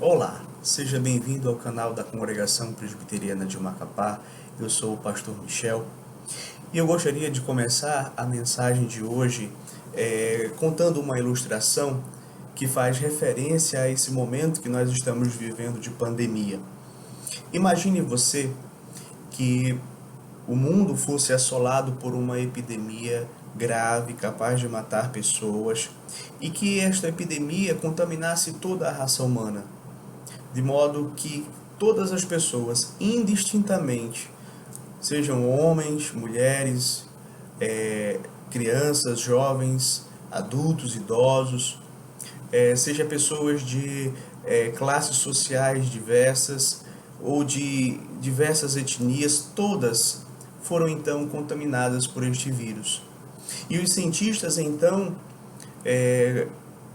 Olá, seja bem-vindo ao canal da Congregação Presbiteriana de Macapá. Eu sou o pastor Michel e eu gostaria de começar a mensagem de hoje contando uma ilustração que faz referência a esse momento que nós estamos vivendo de pandemia. Imagine você que o mundo fosse assolado por uma epidemia grave, capaz de matar pessoas, e que esta epidemia contaminasse toda a raça humana, de modo que todas as pessoas, indistintamente, sejam homens, mulheres, crianças, jovens, adultos, idosos, seja pessoas de classes sociais diversas ou de diversas etnias, todas foram então contaminadas por este vírus. E os cientistas então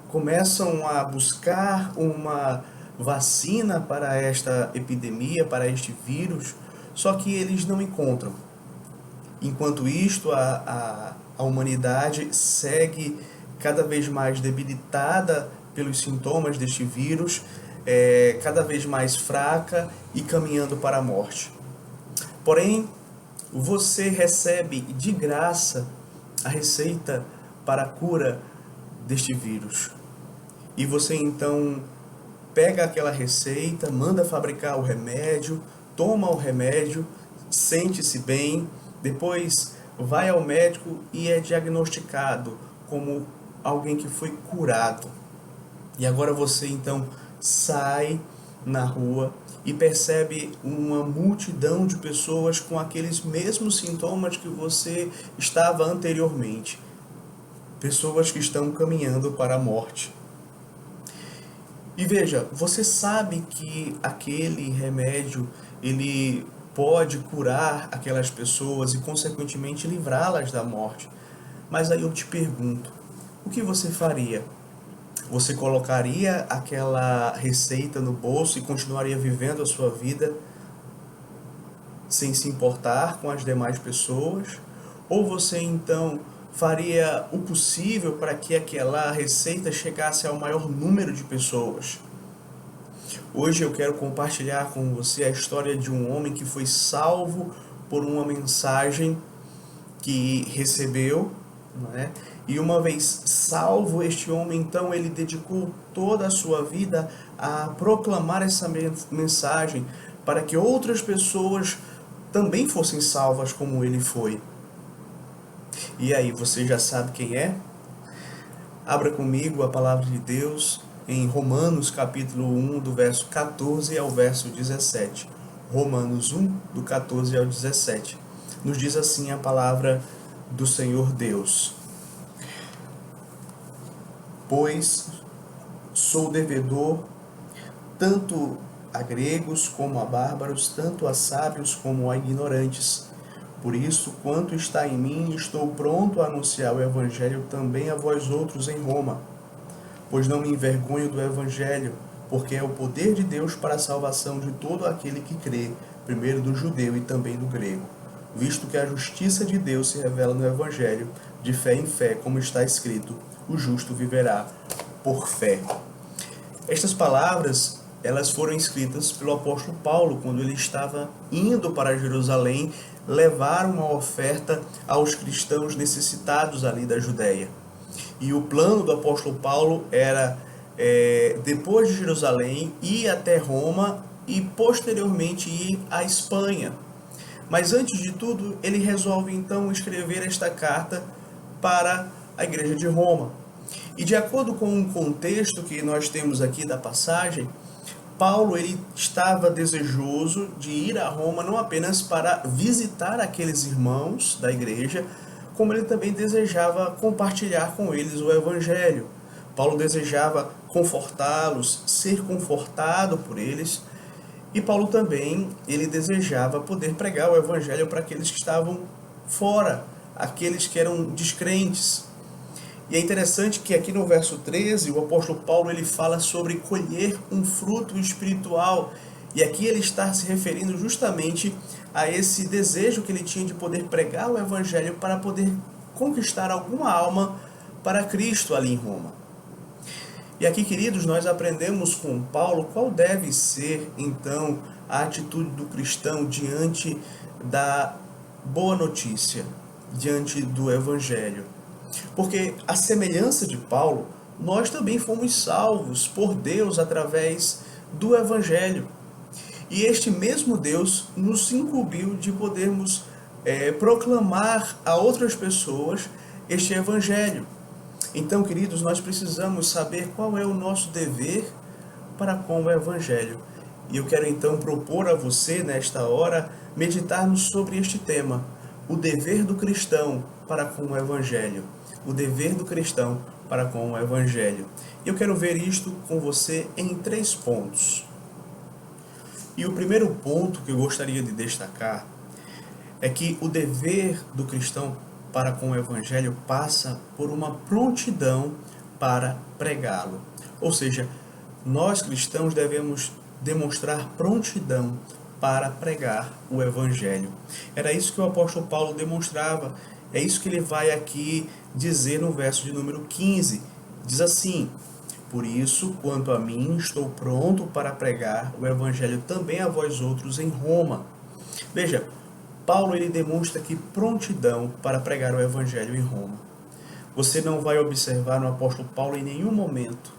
começam a buscar uma vacina para esta epidemia, para este vírus, só que eles não encontram. Enquanto isto, a humanidade segue cada vez mais debilitada pelos sintomas deste vírus, cada vez mais fraca e caminhando para a morte. Porém, você recebe de graça a receita para a cura deste vírus. E você então pega aquela receita, manda fabricar o remédio, toma o remédio, sente-se bem, depois vai ao médico e é diagnosticado como alguém que foi curado. E agora você então sai na rua e percebe uma multidão de pessoas com aqueles mesmos sintomas que você estava anteriormente. Pessoas que estão caminhando para a morte. E veja, você sabe que aquele remédio, ele pode curar aquelas pessoas e, consequentemente, livrá-las da morte. Mas aí eu te pergunto, o que você faria? Você colocaria aquela receita no bolso e continuaria vivendo a sua vida sem se importar com as demais pessoas? Ou você, então, faria o possível para que aquela receita chegasse ao maior número de pessoas? Hoje eu quero compartilhar com você a história de um homem que foi salvo por uma mensagem que recebeu, não é? E uma vez salvo este homem, então ele dedicou toda a sua vida a proclamar essa mensagem para que outras pessoas também fossem salvas como ele foi. E aí, você já sabe quem é? Abra comigo a palavra de Deus em Romanos capítulo 1, do verso 14 ao verso 17. Romanos 1, do 14 ao 17. Nos diz assim a palavra do Senhor Deus: Pois sou devedor tanto a gregos como a bárbaros, tanto a sábios como a ignorantes. Por isso, quanto está em mim, estou pronto a anunciar o Evangelho também a vós outros em Roma. Pois não me envergonho do Evangelho, porque é o poder de Deus para a salvação de todo aquele que crê, primeiro do judeu e também do grego. Visto que a justiça de Deus se revela no Evangelho, de fé em fé, como está escrito, o justo viverá por fé. Estas palavras, elas foram escritas pelo apóstolo Paulo, quando ele estava indo para Jerusalém levar uma oferta aos cristãos necessitados ali da Judéia. E o plano do apóstolo Paulo era, depois de Jerusalém, ir até Roma e posteriormente ir à Espanha. Mas antes de tudo, ele resolve então escrever esta carta para a igreja de Roma. E de acordo com o contexto que nós temos aqui da passagem, Paulo ele estava desejoso de ir a Roma não apenas para visitar aqueles irmãos da igreja, como ele também desejava compartilhar com eles o Evangelho. Paulo desejava confortá-los, ser confortado por eles, e Paulo também ele desejava poder pregar o Evangelho para aqueles que estavam fora, aqueles que eram descrentes. E é interessante que aqui no verso 13, o apóstolo Paulo ele fala sobre colher um fruto espiritual. E aqui ele está se referindo justamente a esse desejo que ele tinha de poder pregar o Evangelho para poder conquistar alguma alma para Cristo ali em Roma. E aqui, queridos, nós aprendemos com Paulo qual deve ser, então, a atitude do cristão diante da boa notícia, diante do Evangelho. Porque, à semelhança de Paulo, nós também fomos salvos por Deus através do Evangelho. E este mesmo Deus nos incumbiu de podermos proclamar a outras pessoas este Evangelho. Então, queridos, nós precisamos saber qual é o nosso dever para com o Evangelho. E eu quero então propor a você, nesta hora, meditarmos sobre este tema, o dever do cristão para com o Evangelho. O dever do cristão para com o Evangelho. E eu quero ver isto com você em 3 pontos. E o primeiro ponto que eu gostaria de destacar é que o dever do cristão para com o Evangelho passa por uma prontidão para pregá-lo. Ou seja, nós cristãos devemos demonstrar prontidão para pregar o Evangelho. Era isso que o apóstolo Paulo demonstrava. É isso que ele vai aqui dizer no verso de número 15. Diz assim: por isso, quanto a mim, estou pronto para pregar o Evangelho também a vós outros em Roma. Veja, Paulo ele demonstra aqui prontidão para pregar o Evangelho em Roma. Você não vai observar no apóstolo Paulo em nenhum momento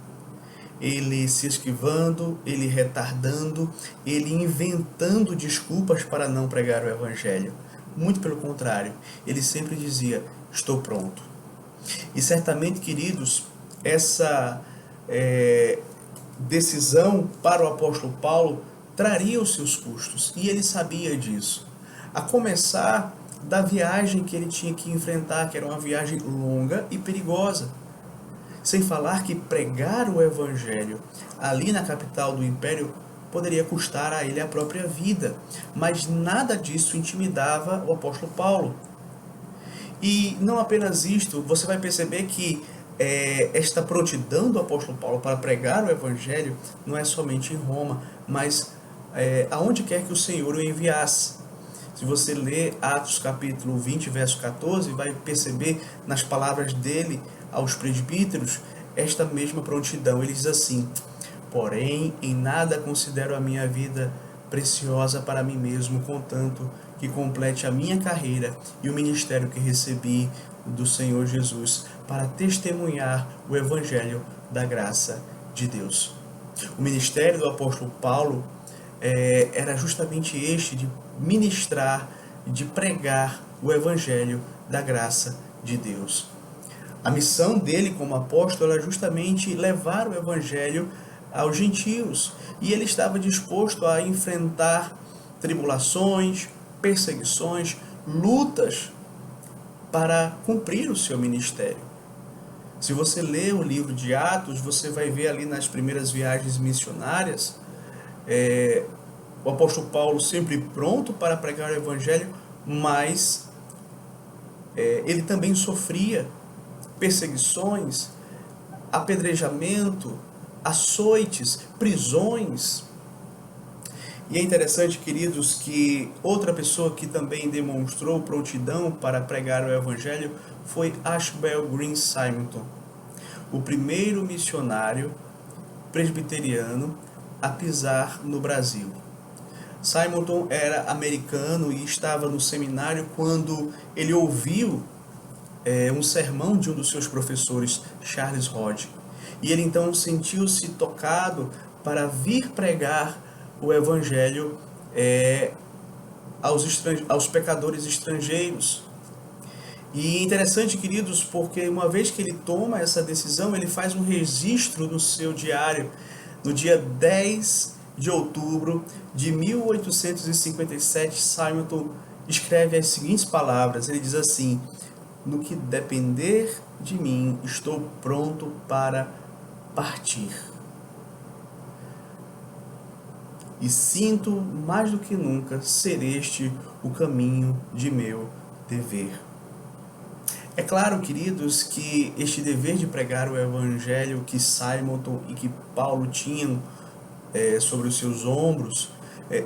ele se esquivando, ele retardando, ele inventando desculpas para não pregar o Evangelho. Muito pelo contrário, ele sempre dizia: estou pronto. E certamente, queridos, essa decisão para o apóstolo Paulo traria os seus custos, e ele sabia disso. A começar da viagem que ele tinha que enfrentar, que era uma viagem longa e perigosa. Sem falar que pregar o Evangelho ali na capital do Império poderia custar a ele a própria vida. Mas nada disso intimidava o apóstolo Paulo. E não apenas isto, você vai perceber que esta prontidão do apóstolo Paulo para pregar o Evangelho não é somente em Roma, mas aonde quer que o Senhor o enviasse. Se você ler Atos capítulo 20, verso 14, vai perceber nas palavras dele aos presbíteros esta mesma prontidão. Ele diz assim: porém, em nada considero a minha vida preciosa para mim mesmo, contanto que complete a minha carreira e o ministério que recebi do Senhor Jesus, para testemunhar o Evangelho da graça de Deus. O ministério do apóstolo Paulo era justamente este, de ministrar, de pregar o Evangelho da graça de Deus. A missão dele como apóstolo era justamente levar o Evangelho aos gentios, e ele estava disposto a enfrentar tribulações, perseguições, lutas para cumprir o seu ministério. Se você ler o livro de Atos, você vai ver ali nas primeiras viagens missionárias o apóstolo Paulo sempre pronto para pregar o Evangelho, mas ele também sofria perseguições, apedrejamento, açoites, prisões. E é interessante, queridos, que outra pessoa que também demonstrou prontidão para pregar o Evangelho foi Ashbel Green Simonton, o primeiro missionário presbiteriano a pisar no Brasil. Simonton era americano e estava no seminário quando ele ouviu um sermão de um dos seus professores, Charles Hodge. E ele então sentiu-se tocado para vir pregar o Evangelho aos pecadores estrangeiros. E é interessante, queridos, porque uma vez que ele toma essa decisão, ele faz um registro no seu diário. No dia 10 de outubro de 1857, Simonton escreve as seguintes palavras. Ele diz assim: no que depender de mim, estou pronto para partir. E sinto mais do que nunca ser este o caminho de meu dever. É claro, queridos, que este dever de pregar o Evangelho que Simonton e que Paulo tinham sobre os seus ombros,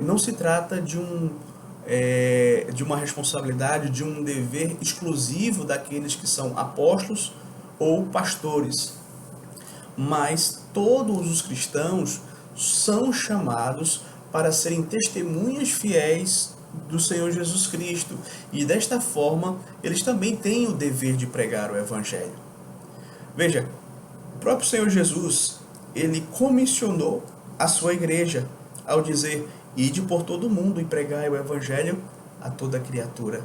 não se trata de uma responsabilidade, de um dever exclusivo daqueles que são apóstolos ou pastores. mas todos os cristãos são chamados para serem testemunhas fiéis do Senhor Jesus Cristo. E desta forma, eles também têm o dever de pregar o Evangelho. Veja, o próprio Senhor Jesus, ele comissionou a sua igreja ao dizer: ide por todo mundo e pregai o Evangelho a toda criatura.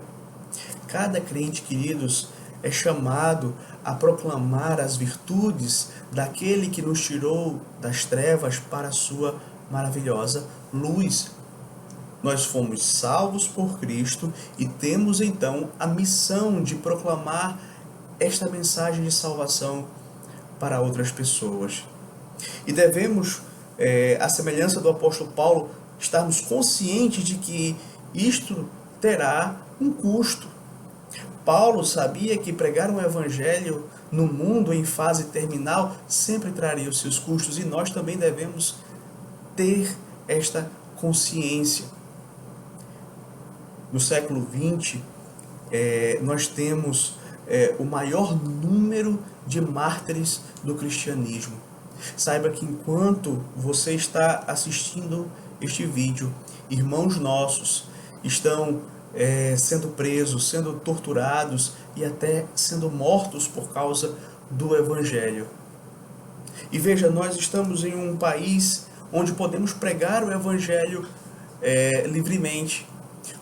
Cada crente, queridos, é chamado a proclamar as virtudes daquele que nos tirou das trevas para a sua maravilhosa luz. Nós fomos salvos por Cristo e temos então a missão de proclamar esta mensagem de salvação para outras pessoas. E devemos, à semelhança do apóstolo Paulo, estarmos conscientes de que isto terá um custo. Paulo sabia que pregar um evangelho no mundo em fase terminal sempre traria os seus custos, e nós também devemos ter esta consciência. No século XX, nós temos o maior número de mártires do cristianismo. Saiba que enquanto você está assistindo este vídeo, irmãos nossos estão sendo presos, sendo torturados e até sendo mortos por causa do Evangelho. E veja, nós estamos em um país onde podemos pregar o Evangelho livremente,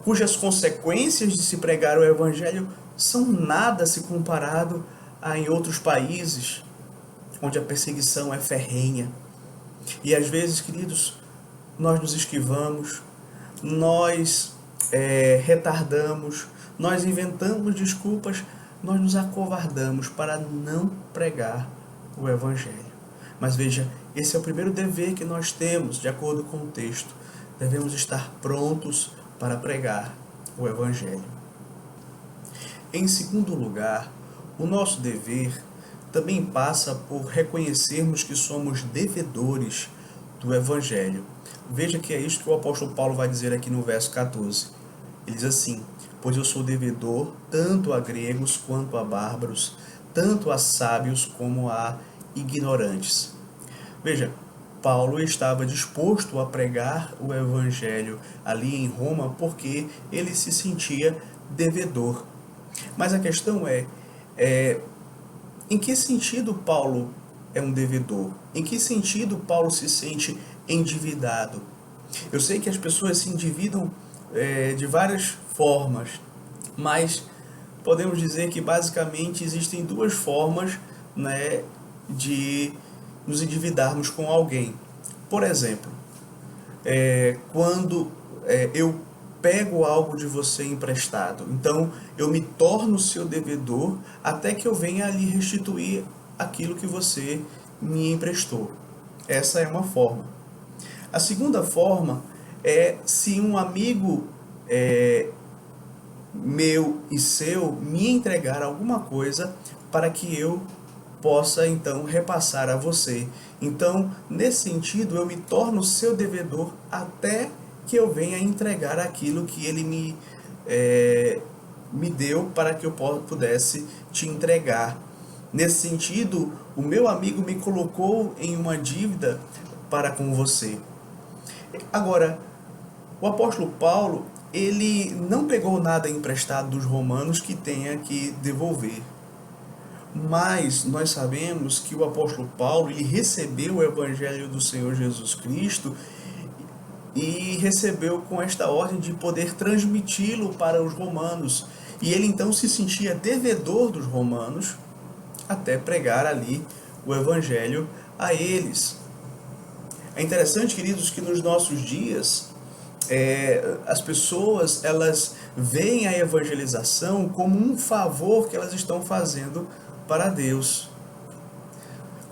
cujas consequências de se pregar o Evangelho são nada se comparado a em outros países, onde a perseguição é ferrenha. E às vezes, queridos, nós nos esquivamos, nós retardamos, nós inventamos desculpas, nós nos acovardamos para não pregar o Evangelho. Mas veja, esse é o primeiro dever que nós temos, de acordo com o texto. Devemos estar prontos para pregar o Evangelho. Em segundo lugar, o nosso dever também passa por reconhecermos que somos devedores do Evangelho. Veja que é isso que o apóstolo Paulo vai dizer aqui no verso 14. Ele diz assim: pois eu sou devedor tanto a gregos quanto a bárbaros, tanto a sábios como a ignorantes. Veja, Paulo estava disposto a pregar o Evangelho ali em Roma porque ele se sentia devedor. Mas a questão é em que sentido Paulo é um devedor? Em que sentido Paulo se sente endividado? Eu sei que as pessoas se endividam de várias formas, mas podemos dizer que basicamente existem duas formas, né, de nos endividarmos com alguém. Por exemplo, quando eu pego algo de você emprestado, então eu me torno seu devedor até que eu venha lhe restituir aquilo que você me emprestou. Essa é uma forma. A segunda forma é se um amigo meu e seu me entregar alguma coisa para que eu possa então repassar a você. Então, nesse sentido, eu me torno seu devedor até que eu venha entregar aquilo que ele me deu para que eu pudesse te entregar. Nesse sentido, o meu amigo me colocou em uma dívida para com você. Agora, o apóstolo Paulo, ele não pegou nada emprestado dos romanos que tenha que devolver. Mas nós sabemos que o apóstolo Paulo, ele recebeu o Evangelho do Senhor Jesus Cristo e recebeu com esta ordem de poder transmiti-lo para os romanos. E ele então se sentia devedor dos romanos até pregar ali o Evangelho a eles. É interessante, queridos, que nos nossos dias as pessoas elas veem a evangelização como um favor que elas estão fazendo para Deus.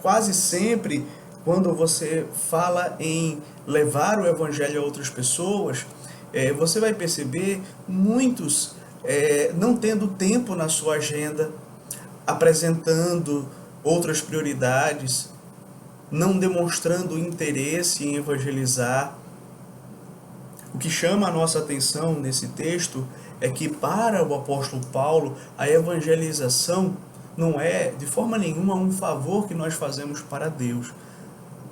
Quase sempre, quando você fala em levar o Evangelho a outras pessoas, você vai perceber muitos não tendo tempo na sua agenda, apresentando outras prioridades, não demonstrando interesse em evangelizar. O que chama a nossa atenção nesse texto é que para o apóstolo Paulo, a evangelização não é de forma nenhuma um favor que nós fazemos para Deus.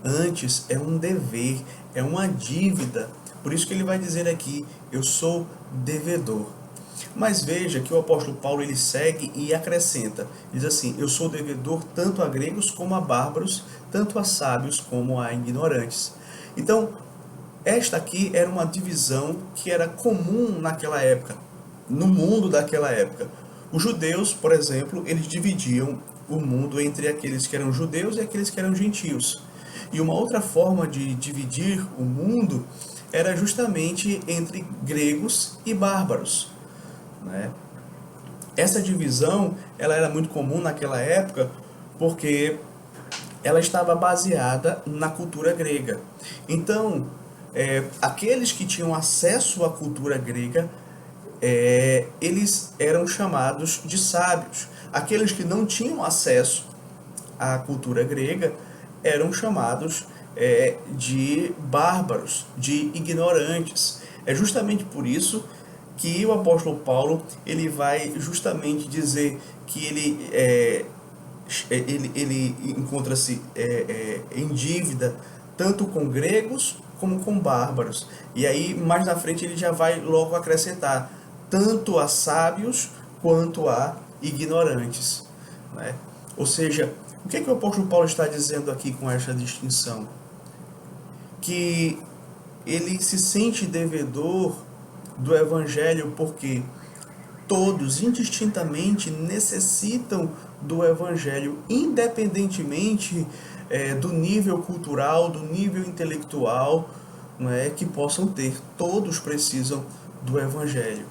Antes é um dever, é uma dívida. Por isso que ele vai dizer aqui, eu sou devedor. Mas veja que o apóstolo Paulo ele segue e acrescenta, diz assim, eu sou devedor tanto a gregos como a bárbaros, tanto a sábios como a ignorantes. Então, esta aqui era uma divisão que era comum naquela época, no mundo daquela época. Os judeus, por exemplo, eles dividiam o mundo entre aqueles que eram judeus e aqueles que eram gentios. E uma outra forma de dividir o mundo era justamente entre gregos e bárbaros, né? Essa divisão ela era muito comum naquela época porque ela estava baseada na cultura grega. Então, aqueles que tinham acesso à cultura grega, eles eram chamados de sábios. Aqueles que não tinham acesso à cultura grega eram chamados de bárbaros, de ignorantes. É justamente por isso que o apóstolo Paulo ele vai justamente dizer que ele encontra-se em dívida tanto com gregos como com bárbaros. E aí, mais na frente, ele já vai logo acrescentar tanto a sábios quanto a ignorantes, né? Ou seja, o que é que o apóstolo Paulo está dizendo aqui com esta distinção? Que ele se sente devedor do evangelho porque todos indistintamente necessitam do evangelho, independentemente do nível cultural, do nível intelectual, não é, que possam ter. Todos precisam do evangelho.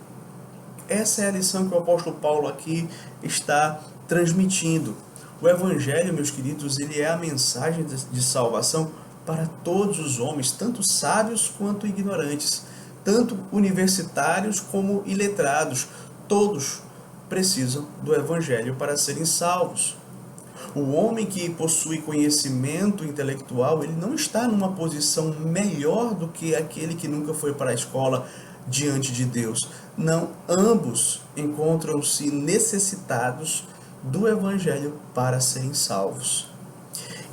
Essa é a lição que o apóstolo Paulo aqui está transmitindo. O evangelho, meus queridos, ele é a mensagem de salvação para todos os homens, tanto sábios quanto ignorantes, tanto universitários como iletrados. Todos precisam do evangelho para serem salvos. O homem que possui conhecimento intelectual, ele não está numa posição melhor do que aquele que nunca foi para a escola diante de Deus. Não, ambos encontram-se necessitados do evangelho para serem salvos.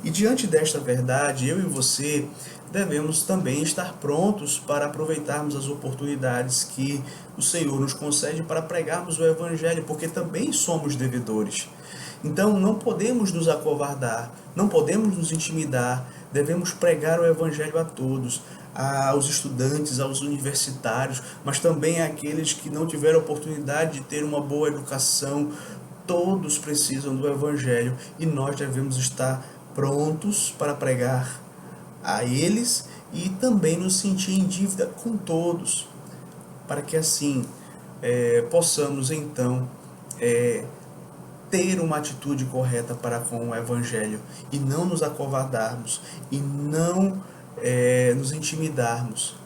E diante desta verdade, eu e você devemos também estar prontos para aproveitarmos as oportunidades que o Senhor nos concede para pregarmos o evangelho, porque também somos devedores. Então não podemos nos acovardar, não podemos nos intimidar, devemos pregar o evangelho a todos, aos estudantes, aos universitários, mas também àqueles que não tiveram oportunidade de ter uma boa educação. Todos precisam do evangelho e nós devemos estar prontos para pregar a eles e também nos sentir em dívida com todos, para que assim possamos então ter uma atitude correta para com o evangelho e não nos acovardarmos e não nos intimidarmos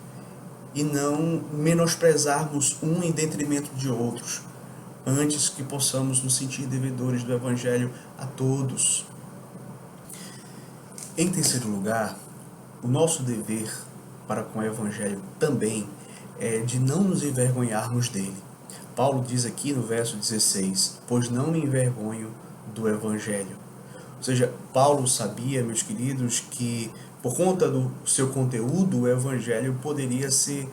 e não menosprezarmos um em detrimento de outros, antes que possamos nos sentir devedores do evangelho a todos. Em terceiro lugar, o nosso dever para com o evangelho também é de não nos envergonharmos dele. Paulo diz aqui no verso 16, pois não me envergonho do evangelho. Ou seja, Paulo sabia, meus queridos, que por conta do seu conteúdo, o evangelho poderia ser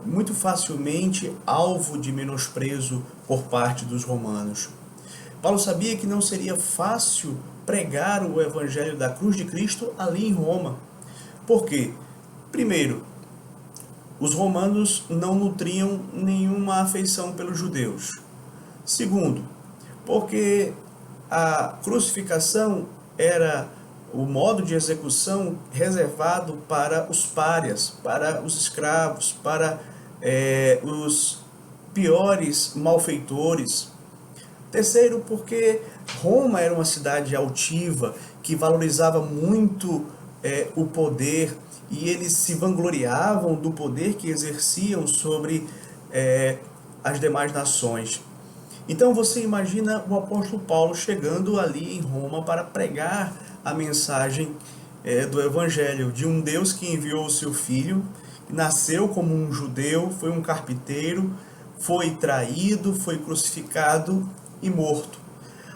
muito facilmente alvo de menosprezo por parte dos romanos. Paulo sabia que não seria fácil pregar o evangelho da cruz de Cristo ali em Roma. Por quê? Primeiro, os romanos não nutriam nenhuma afeição pelos judeus. Segundo, porque a crucificação era o modo de execução reservado para os párias, para os escravos, para os piores malfeitores. Terceiro, porque Roma era uma cidade altiva, que valorizava muito o poder, e eles se vangloriavam do poder que exerciam sobre as demais nações. Então você imagina o apóstolo Paulo chegando ali em Roma para pregar a mensagem do Evangelho, de um Deus que enviou o seu Filho, que nasceu como um judeu, foi um carpinteiro, foi traído, foi crucificado e morto.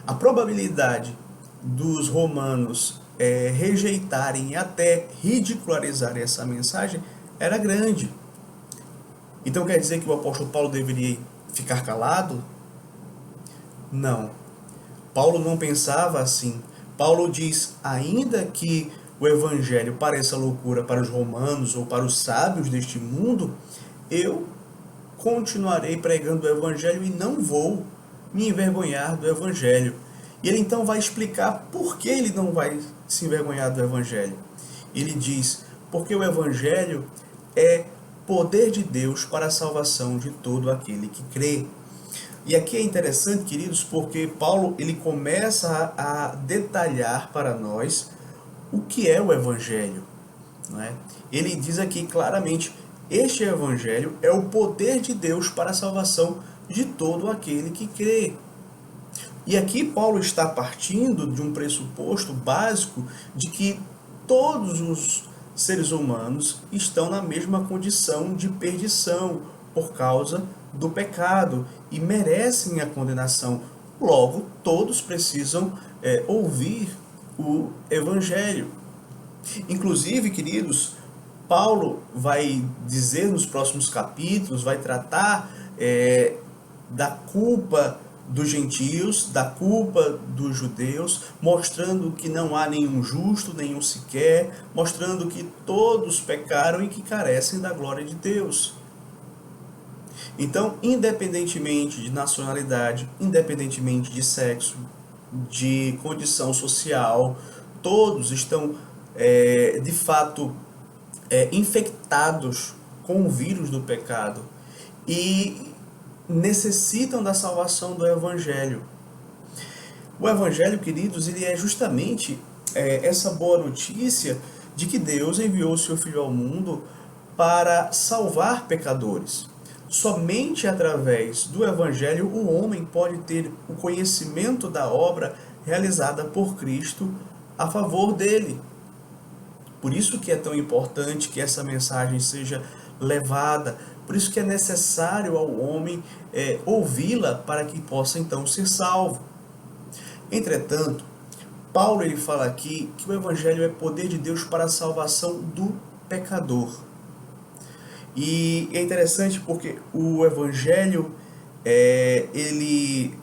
a probabilidade dos romanos rejeitarem e até ridicularizarem essa mensagem era grande. Então quer dizer que o apóstolo Paulo deveria ficar calado? Não. Paulo não pensava assim. Paulo diz, ainda que o evangelho pareça loucura para os romanos ou para os sábios deste mundo, eu continuarei pregando o evangelho e não vou me envergonhar do evangelho. E ele então vai explicar por que ele não vai se envergonhar do evangelho. Ele diz, porque o evangelho é poder de Deus para a salvação de todo aquele que crê. E aqui é interessante, queridos, porque Paulo ele começa a detalhar para nós o que é o evangelho, não é? Ele diz aqui claramente, este evangelho é o poder de Deus para a salvação de todo aquele que crê. E aqui Paulo está partindo de um pressuposto básico de que todos os seres humanos estão na mesma condição de perdição por causa do pecado e merecem a condenação. Logo, todos precisam ouvir o evangelho. Inclusive, queridos, Paulo vai dizer nos próximos capítulos, vai tratar da culpa dos gentios, da culpa dos judeus, mostrando que não há nenhum justo, nenhum sequer, mostrando que todos pecaram e que carecem da glória de Deus. Então, independentemente de nacionalidade, independentemente de sexo, de condição social, todos estão, de fato, infectados com o vírus do pecado e necessitam da salvação do Evangelho. O Evangelho, queridos, ele é justamente essa boa notícia de que Deus enviou o seu Filho ao mundo para salvar pecadores. Somente através do Evangelho o homem pode ter o conhecimento da obra realizada por Cristo a favor dele. Por isso que é tão importante que essa mensagem seja levada, por isso que é necessário ao homem ouvi-la para que possa então ser salvo. Entretanto, Paulo ele fala aqui que o Evangelho é poder de Deus para a salvação do pecador. E é interessante porque o Evangelho ele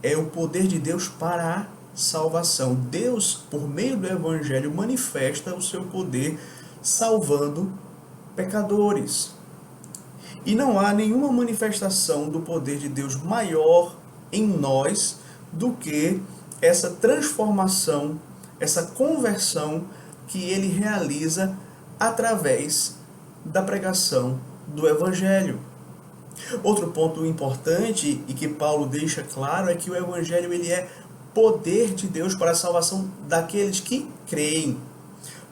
é o poder de Deus para a salvação. Deus, por meio do Evangelho, manifesta o seu poder salvando pecadores. E não há nenhuma manifestação do poder de Deus maior em nós do que essa transformação, essa conversão que ele realiza através da pregação do Evangelho. Outro ponto importante e que Paulo deixa claro é que o Evangelho ele é poder de Deus para a salvação daqueles que creem.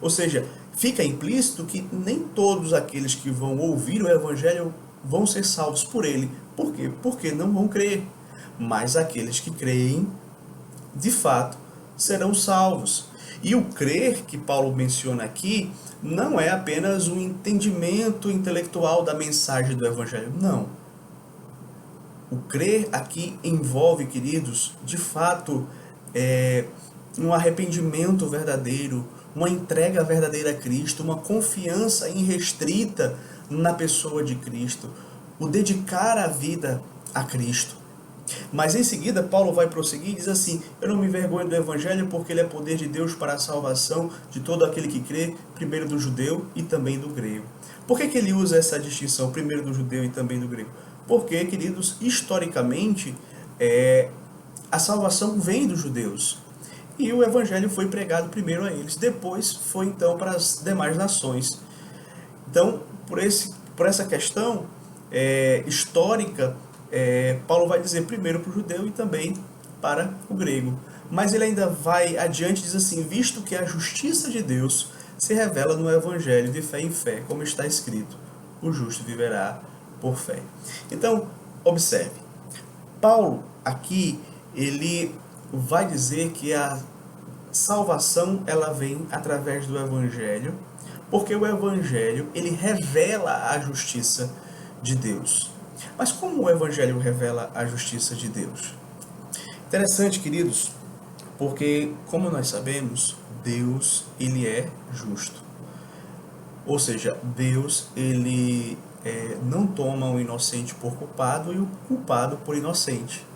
Ou seja, fica implícito que nem todos aqueles que vão ouvir o Evangelho vão ser salvos por ele. Por quê? Porque não vão crer. Mas aqueles que creem, de fato, serão salvos. E o crer que Paulo menciona aqui não é apenas um entendimento intelectual da mensagem do Evangelho. Não. O crer aqui envolve, queridos, de fato, um arrependimento verdadeiro, uma entrega verdadeira a Cristo, uma confiança irrestrita na pessoa de Cristo, o dedicar a vida a Cristo. Mas em seguida Paulo vai prosseguir e diz assim, eu não me envergonho do Evangelho porque ele é poder de Deus para a salvação de todo aquele que crê, primeiro do judeu e também do grego. Por que ele usa essa distinção, primeiro do judeu e também do grego? Porque, queridos, historicamente, a salvação vem dos judeus. E o Evangelho foi pregado primeiro a eles, depois foi então para as demais nações. Então, por essa questão histórica, Paulo vai dizer primeiro para o judeu e também para o grego. Mas ele ainda vai adiante e diz assim, visto que a justiça de Deus se revela no Evangelho de fé em fé, como está escrito, o justo viverá por fé. Então, observe, Paulo aqui, ele vai dizer que a salvação ela vem através do Evangelho, porque o Evangelho ele revela a justiça de Deus. Mas como o Evangelho revela a justiça de Deus? Interessante, queridos, Porque, como nós sabemos, Deus, ele é justo. Ou seja, Deus, ele não toma o inocente por culpado e o culpado por inocente.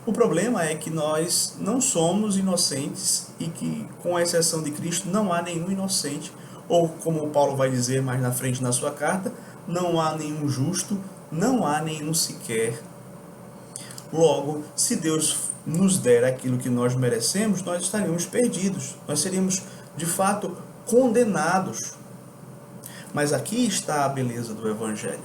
O problema é que nós não somos inocentes e que, com a exceção de Cristo, não há nenhum inocente, ou como Paulo vai dizer mais na frente na sua carta, não há nenhum justo, não há nenhum sequer. Logo, se Deus nos der aquilo que nós merecemos, nós estaríamos perdidos, nós seríamos, de fato, condenados. Mas aqui está a beleza do Evangelho,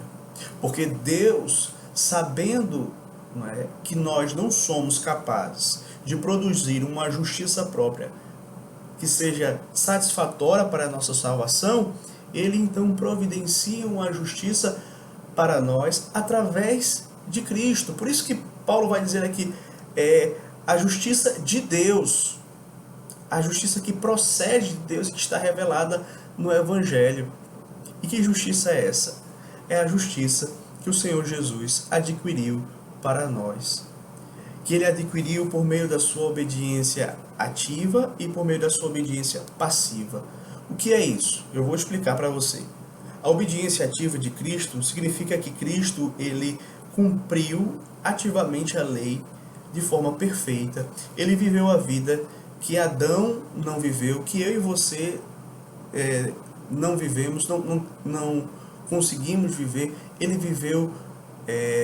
porque Deus, sabendo, não é, que nós não somos capazes de produzir uma justiça própria que seja satisfatória para a nossa salvação, ele então providencia uma justiça para nós através de Cristo. Por isso que Paulo vai dizer aqui, a justiça de Deus, a justiça que procede de Deus e que está revelada no Evangelho. E que justiça é essa? É a justiça que o Senhor Jesus adquiriu para nós. Que ele adquiriu por meio da sua obediência ativa e por meio da sua obediência passiva. O que é isso? Eu vou explicar para você. A obediência ativa de Cristo significa que Cristo, ele cumpriu ativamente a lei de forma perfeita. Ele viveu a vida que Adão não viveu, que eu e você não vivemos, não conseguimos viver. Ele viveu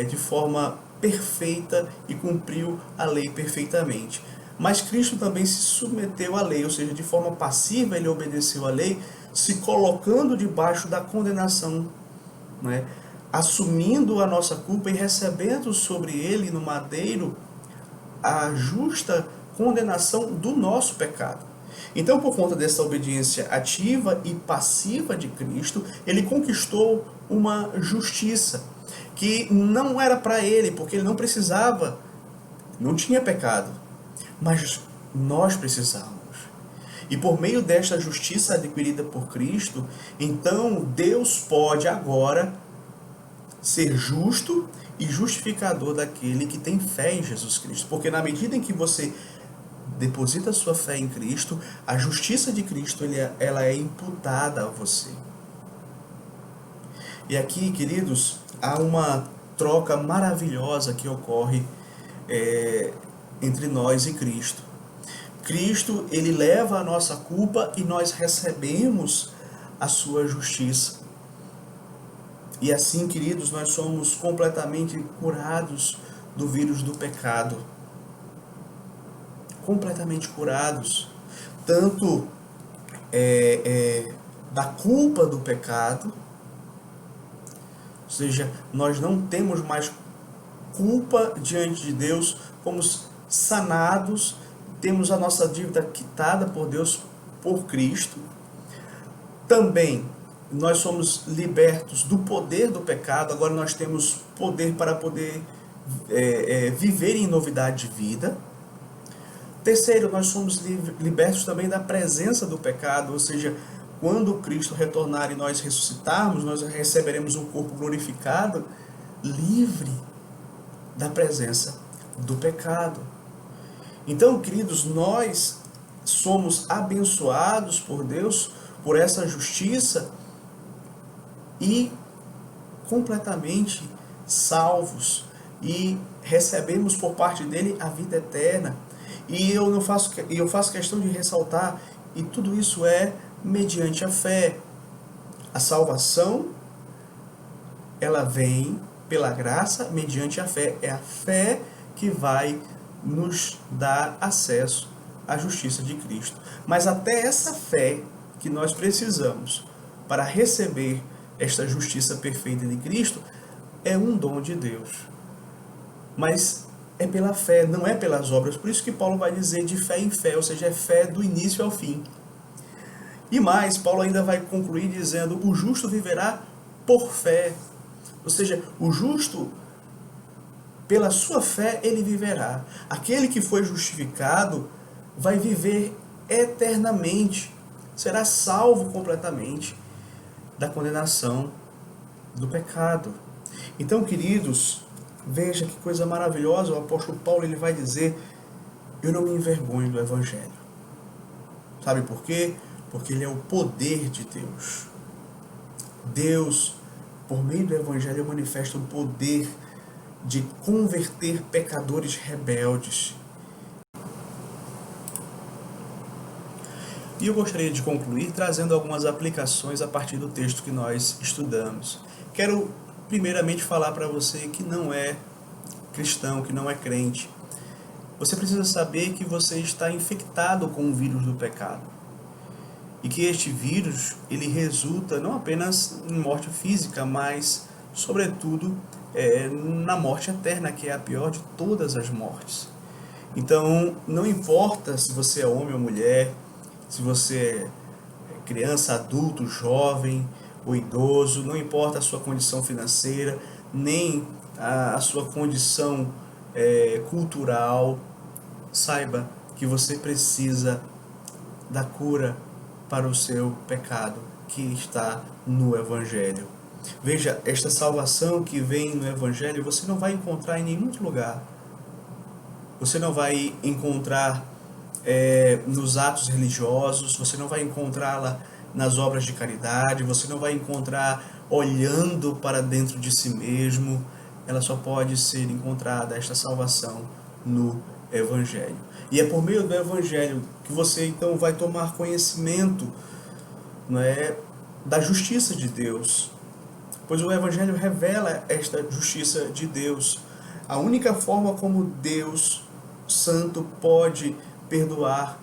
de forma perfeita e cumpriu a lei perfeitamente. Mas Cristo também se submeteu à lei, ou seja, de forma passiva ele obedeceu à lei, se colocando debaixo da condenação, né? Assumindo a nossa culpa e recebendo sobre ele no madeiro a justa condenação do nosso pecado. Então, por conta dessa obediência ativa e passiva de Cristo, ele conquistou uma justiça que não era para ele, porque ele não precisava, não tinha pecado, mas nós precisávamos. E por meio desta justiça adquirida por Cristo, então Deus pode agora ser justo e justificador daquele que tem fé em Jesus Cristo. Porque na medida em que você deposita sua fé em Cristo, a justiça de Cristo ela é imputada a você. E aqui, queridos, há uma troca maravilhosa que ocorre entre nós e Cristo. Cristo, ele leva a nossa culpa e nós recebemos a sua justiça. E assim, queridos, nós somos completamente curados do vírus do pecado. Completamente curados. Tanto da culpa do pecado, ou seja, nós não temos mais culpa diante de Deus, fomos sanados, temos a nossa dívida quitada por Deus, por Cristo. Também nós somos libertos do poder do pecado, agora nós temos poder para poder viver em novidade de vida. Terceiro, nós somos libertos também da presença do pecado, ou seja, quando Cristo retornar e nós ressuscitarmos, nós receberemos um corpo glorificado, livre da presença do pecado. Então, queridos, nós somos abençoados por Deus, por essa justiça e completamente salvos e recebemos por parte dele a vida eterna. E eu faço questão de ressaltar, e tudo isso é mediante a fé. A salvação, ela vem pela graça mediante a fé. É a fé que vai nos dar acesso à justiça de Cristo. Mas até essa fé que nós precisamos para receber esta justiça perfeita de Cristo é um dom de Deus. Mas é pela fé, não é pelas obras. Por isso que Paulo vai dizer de fé em fé, ou seja, é fé do início ao fim. E mais, Paulo ainda vai concluir dizendo, o justo viverá por fé. Ou seja, o justo, pela sua fé, ele viverá. Aquele que foi justificado vai viver eternamente, será salvo completamente da condenação do pecado. Então, queridos, veja que coisa maravilhosa, o apóstolo Paulo ele vai dizer, eu não me envergonho do Evangelho. Sabe por quê? Porque ele é o poder de Deus. Deus, por meio do Evangelho, manifesta o poder de converter pecadores rebeldes. E eu gostaria de concluir trazendo algumas aplicações a partir do texto que nós estudamos. Quero primeiramente falar para você que não é cristão, que não é crente. Você precisa saber que você está infectado com o vírus do pecado. E que este vírus, ele resulta não apenas em morte física, mas, sobretudo, na morte eterna, que é a pior de todas as mortes. Então, não importa se você é homem ou mulher, se você é criança, adulto, jovem ou idoso, não importa a sua condição financeira, nem a sua condição cultural, saiba que você precisa da cura para o seu pecado, que está no Evangelho. Veja, esta salvação que vem no Evangelho, você não vai encontrar em nenhum outro lugar. Você não vai encontrar nos atos religiosos, você não vai encontrá-la nas obras de caridade, você não vai encontrar olhando para dentro de si mesmo. Ela só pode ser encontrada, esta salvação, no Evangelho. E é por meio do Evangelho que você então vai tomar conhecimento, não é, da justiça de Deus. Pois o Evangelho revela esta justiça de Deus. A única forma como Deus Santo pode perdoar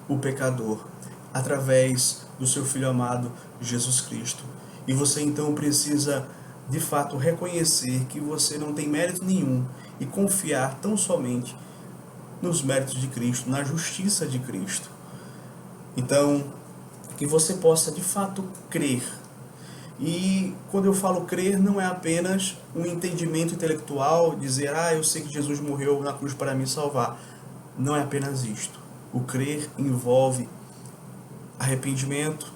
o pecador, através do seu Filho amado, Jesus Cristo. E você então precisa, de fato, reconhecer que você não tem mérito nenhum e confiar tão somente nos méritos de Cristo, na justiça de Cristo. Então, que você possa, de fato, crer. E quando eu falo crer, não é apenas um entendimento intelectual, dizer, eu sei que Jesus morreu na cruz para me salvar. Não é apenas isto. O crer envolve arrependimento,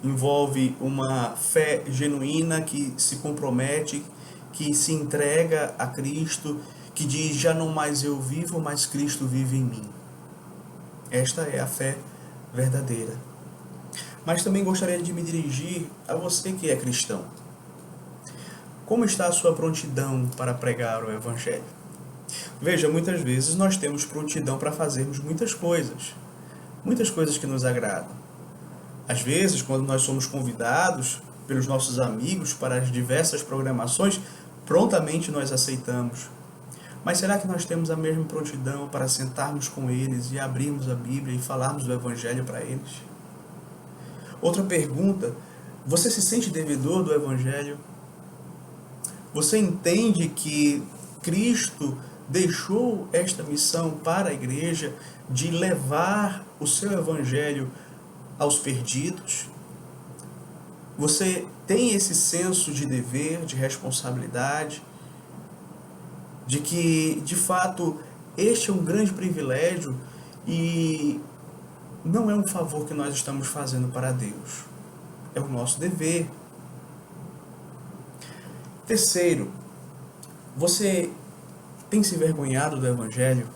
envolve uma fé genuína que se compromete, que se entrega a Cristo, que diz, já não mais eu vivo, mas Cristo vive em mim. Esta é a fé verdadeira. Mas também gostaria de me dirigir a você que é cristão. Como está a sua prontidão para pregar o Evangelho? Veja, muitas vezes nós temos prontidão para fazermos muitas coisas que nos agradam. Às vezes, quando nós somos convidados pelos nossos amigos para as diversas programações, prontamente nós aceitamos. Mas será que nós temos a mesma prontidão para sentarmos com eles e abrirmos a Bíblia e falarmos do Evangelho para eles? Outra pergunta, você se sente devedor do Evangelho? Você entende que Cristo deixou esta missão para a igreja de levar o seu Evangelho aos perdidos? Você tem esse senso de dever, de responsabilidade, de que, de fato, este é um grande privilégio e não é um favor que nós estamos fazendo para Deus. É o nosso dever. Terceiro, você tem se envergonhado do Evangelho?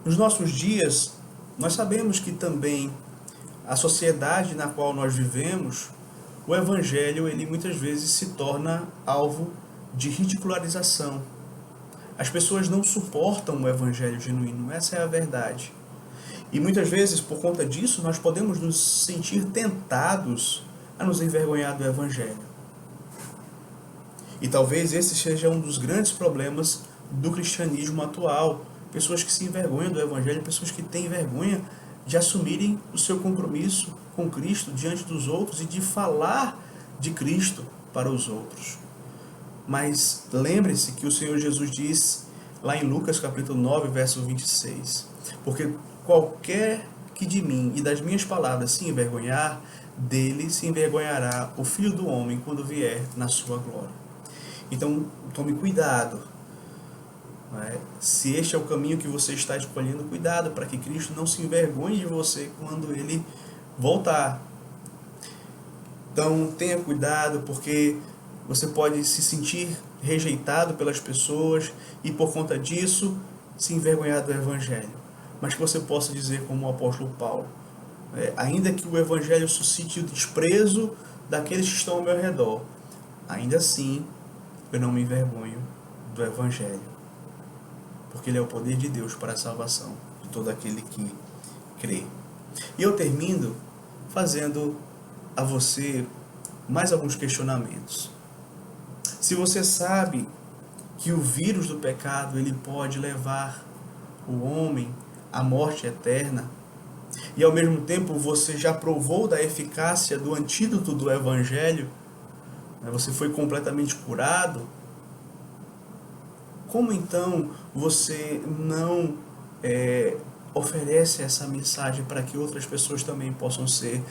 Nos nossos dias, nós sabemos que também a sociedade na qual nós vivemos, o Evangelho, ele muitas vezes se torna alvo de ridicularização. As pessoas não suportam o Evangelho genuíno, essa é a verdade. E muitas vezes, por conta disso, nós podemos nos sentir tentados a nos envergonhar do Evangelho. E talvez esse seja um dos grandes problemas do cristianismo atual. Pessoas que se envergonham do Evangelho, pessoas que têm vergonha de assumirem o seu compromisso com Cristo diante dos outros e de falar de Cristo para os outros. Mas lembre-se que o Senhor Jesus diz lá em Lucas capítulo 9, verso 26, porque qualquer que de mim e das minhas palavras se envergonhar, dele se envergonhará o Filho do Homem quando vier na sua glória. Então, tome cuidado. Se este é o caminho que você está escolhendo, cuidado para que Cristo não se envergonhe de você quando Ele voltar. Então, tenha cuidado, porque você pode se sentir rejeitado pelas pessoas e, por conta disso, se envergonhar do Evangelho, mas que você possa dizer como o apóstolo Paulo, ainda que o Evangelho suscite o desprezo daqueles que estão ao meu redor, ainda assim eu não me envergonho do Evangelho, porque ele é o poder de Deus para a salvação de todo aquele que crê. E eu termino fazendo a você mais alguns questionamentos. Se você sabe que o vírus do pecado ele pode levar o homem à morte eterna, e ao mesmo tempo você já provou da eficácia do antídoto do Evangelho, você foi completamente curado, como então você não oferece essa mensagem para que outras pessoas também possam ser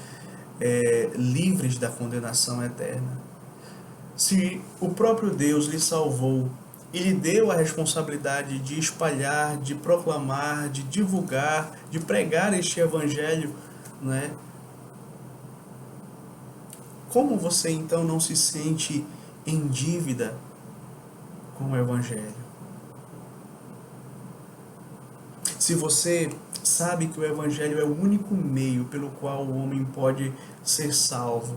livres da condenação eterna? Se o próprio Deus lhe salvou e lhe deu a responsabilidade de espalhar, de proclamar, de divulgar, de pregar este Evangelho, né? Como você então não se sente em dívida com o Evangelho? Se você sabe que o Evangelho é o único meio pelo qual o homem pode ser salvo,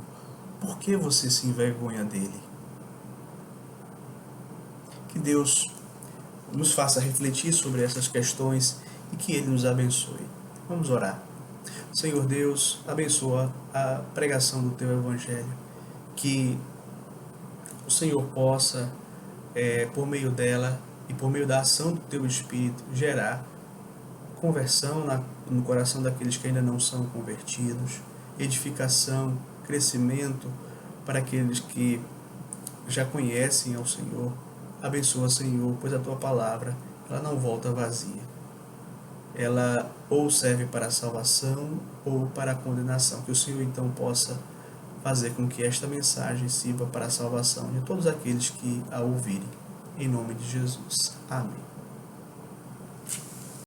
por que você se envergonha dele? Que Deus nos faça refletir sobre essas questões e que Ele nos abençoe. Vamos orar. Senhor Deus, abençoa a pregação do Teu Evangelho, que o Senhor possa, por meio dela e por meio da ação do Teu Espírito, gerar conversão no coração daqueles que ainda não são convertidos, edificação, crescimento para aqueles que já conhecem ao Senhor. Abençoa, Senhor, pois a Tua palavra ela não volta vazia. Ela ou serve para a salvação ou para a condenação. Que o Senhor então possa fazer com que esta mensagem sirva para a salvação de todos aqueles que a ouvirem. Em nome de Jesus. Amém.